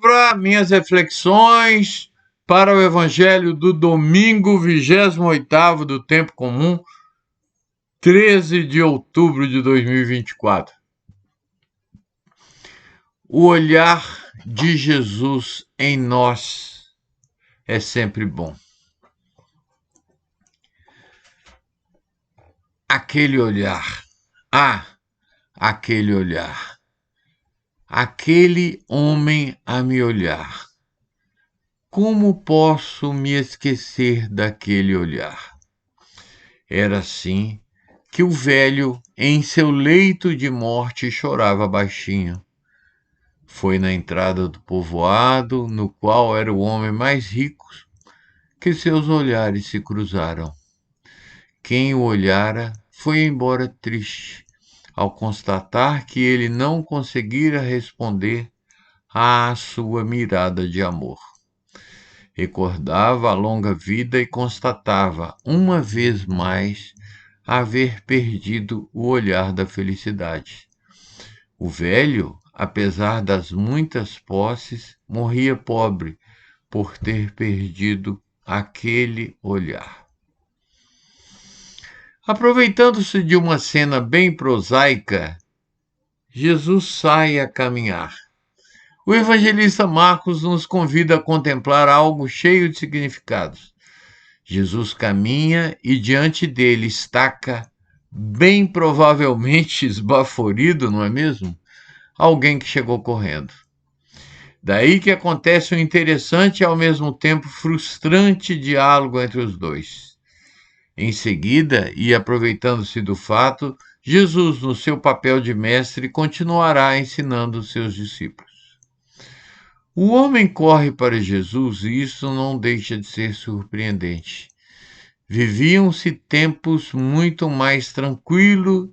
palavra, minhas reflexões para o Evangelho do domingo 28º do Tempo Comum, 13 de outubro de 2024. O olhar de Jesus em nós é sempre bom. Aquele olhar, aquele olhar, aquele homem a me olhar. Como posso me esquecer daquele olhar? Era assim que o velho, em seu leito de morte, chorava baixinho. Foi na entrada do povoado, no qual era o homem mais rico, que seus olhares se cruzaram. Quem o olhara foi embora triste, ao constatar que ele não conseguira responder à sua mirada de amor. Recordava a longa vida e constatava, uma vez mais, haver perdido o olhar da felicidade. O velho, apesar das muitas posses, morria pobre por ter perdido aquele olhar. Aproveitando-se de uma cena bem prosaica, Jesus sai a caminhar. O evangelista Marcos nos convida a contemplar algo cheio de significados. Jesus caminha e diante dele estaca, bem provavelmente esbaforido, não é mesmo? Alguém que chegou correndo. Daí que acontece um interessante e ao mesmo tempo frustrante diálogo entre os dois. Em seguida, e aproveitando-se do fato, Jesus, no seu papel de mestre, continuará ensinando os seus discípulos. O homem corre para Jesus e isso não deixa de ser surpreendente. Viviam-se tempos muito mais tranquilos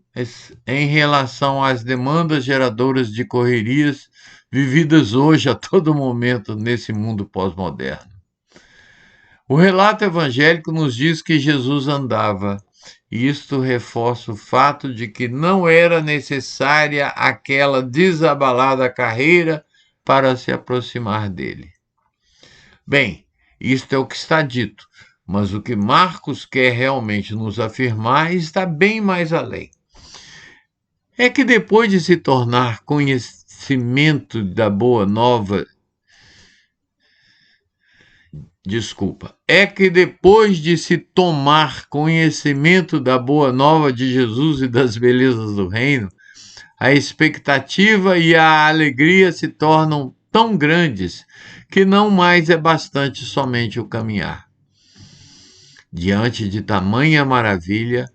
em relação às demandas geradoras de correrias vividas hoje a todo momento nesse mundo pós-moderno. O relato evangélico nos diz que Jesus andava, e isto reforça o fato de que não era necessária aquela desabalada carreira para se aproximar dele. Bem, isto é o que está dito, mas o que Marcos quer realmente nos afirmar está bem mais além. É que depois de se tornar conhecimento da boa nova, é que depois de se tomar conhecimento da boa nova de Jesus e das belezas do reino, a expectativa e a alegria se tornam tão grandes que não mais é bastante somente o caminhar. Diante de tamanha maravilha,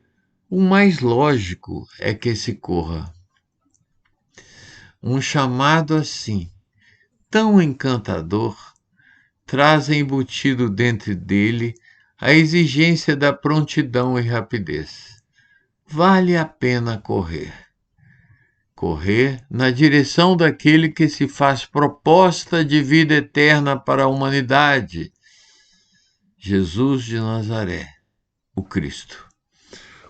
o mais lógico é que se corra. Um chamado assim, tão encantador, traz embutido dentro dele a exigência da prontidão e rapidez. Vale a pena correr. Correr na direção daquele que se faz proposta de vida eterna para a humanidade, Jesus de Nazaré, o Cristo.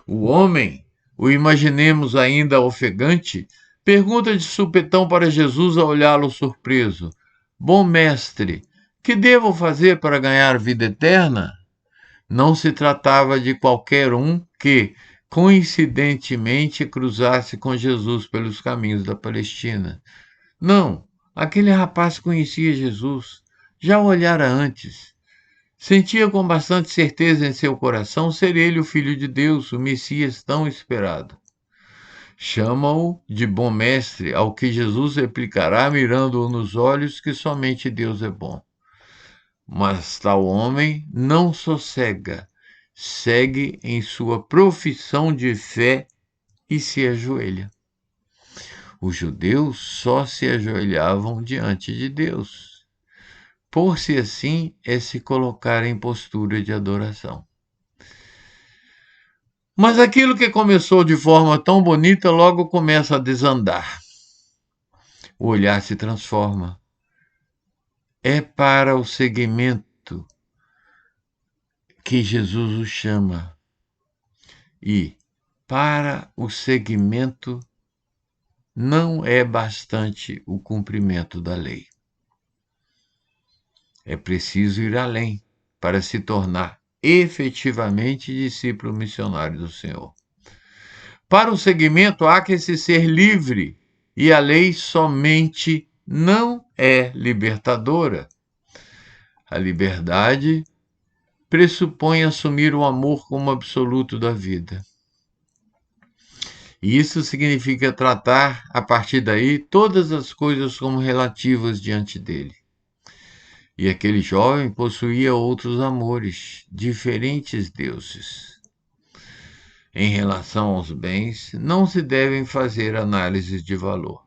O homem, o imaginemos ainda ofegante, pergunta de supetão para Jesus ao olhá-lo surpreso: Bom mestre, que devo fazer para ganhar vida eterna? Não se tratava de qualquer um que, coincidentemente, cruzasse com Jesus pelos caminhos da Palestina. Não, aquele rapaz conhecia Jesus, já o olhara antes. Sentia com bastante certeza em seu coração ser ele o Filho de Deus, o Messias tão esperado. Chama-o de bom mestre, ao que Jesus replicará mirando-o nos olhos que somente Deus é bom. Mas tal homem não sossega, segue em sua profissão de fé e se ajoelha. Os judeus só se ajoelhavam diante de Deus. Pôr-se assim é se colocar em postura de adoração. Mas aquilo que começou de forma tão bonita logo começa a desandar. O olhar se transforma. É para o seguimento que Jesus o chama. E para o seguimento não é bastante o cumprimento da lei. É preciso ir além para se tornar efetivamente discípulo missionário do Senhor. Para o seguimento, há que se ser livre, e a lei somente não é libertadora. A liberdade pressupõe assumir o amor como absoluto da vida. E isso significa tratar, a partir daí, todas as coisas como relativas diante dele. E aquele jovem possuía outros amores, diferentes deuses. Em relação aos bens, não se devem fazer análises de valor.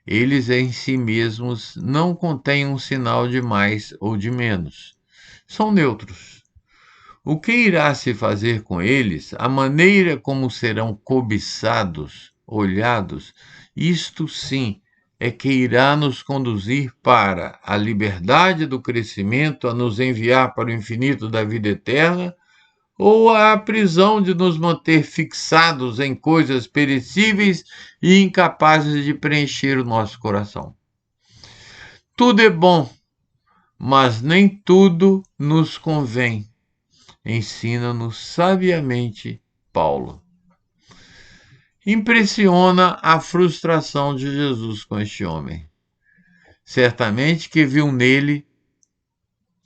Eles em si mesmos não contêm um sinal de mais ou de menos. São neutros. O que irá se fazer com eles, a maneira como serão cobiçados, olhados, isto sim é que irá nos conduzir para a liberdade do crescimento, a nos enviar para o infinito da vida eterna, ou a prisão de nos manter fixados em coisas perecíveis e incapazes de preencher o nosso coração. Tudo é bom, mas nem tudo nos convém. Ensina-nos sabiamente Paulo. Impressiona a frustração de Jesus com este homem. Certamente que viu nele,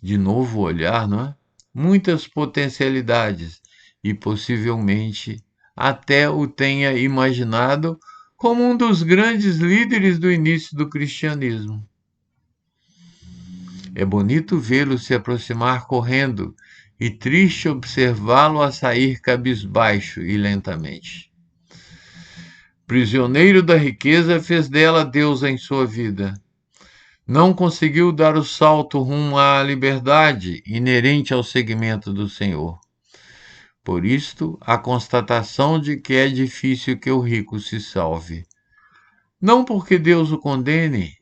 de novo olhar, não é? Muitas potencialidades e possivelmente até o tenha imaginado como um dos grandes líderes do início do cristianismo. É bonito vê-lo se aproximar correndo e triste observá-lo a sair cabisbaixo e lentamente. Prisioneiro da riqueza, fez dela Deus em sua vida. Não conseguiu dar o salto rumo à liberdade inerente ao seguimento do Senhor. Por isto, a constatação de que é difícil que o rico se salve. Não porque Deus o condene,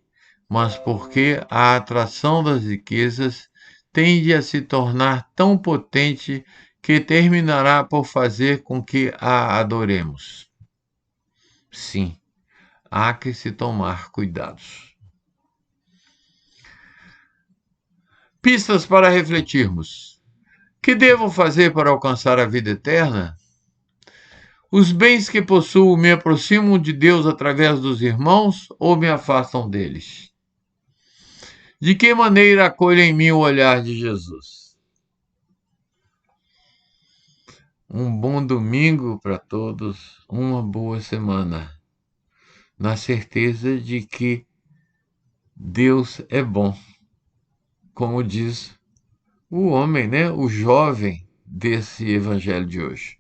mas porque a atração das riquezas tende a se tornar tão potente que terminará por fazer com que a adoremos. Sim, há que se tomar cuidados. Pistas para refletirmos. Que devo fazer para alcançar a vida eterna? Os bens que possuo me aproximam de Deus através dos irmãos ou me afastam deles? De que maneira acolho em mim o olhar de Jesus? Um bom domingo para todos, uma boa semana, na certeza de que Deus é bom, como diz o homem, né? O jovem desse evangelho de hoje.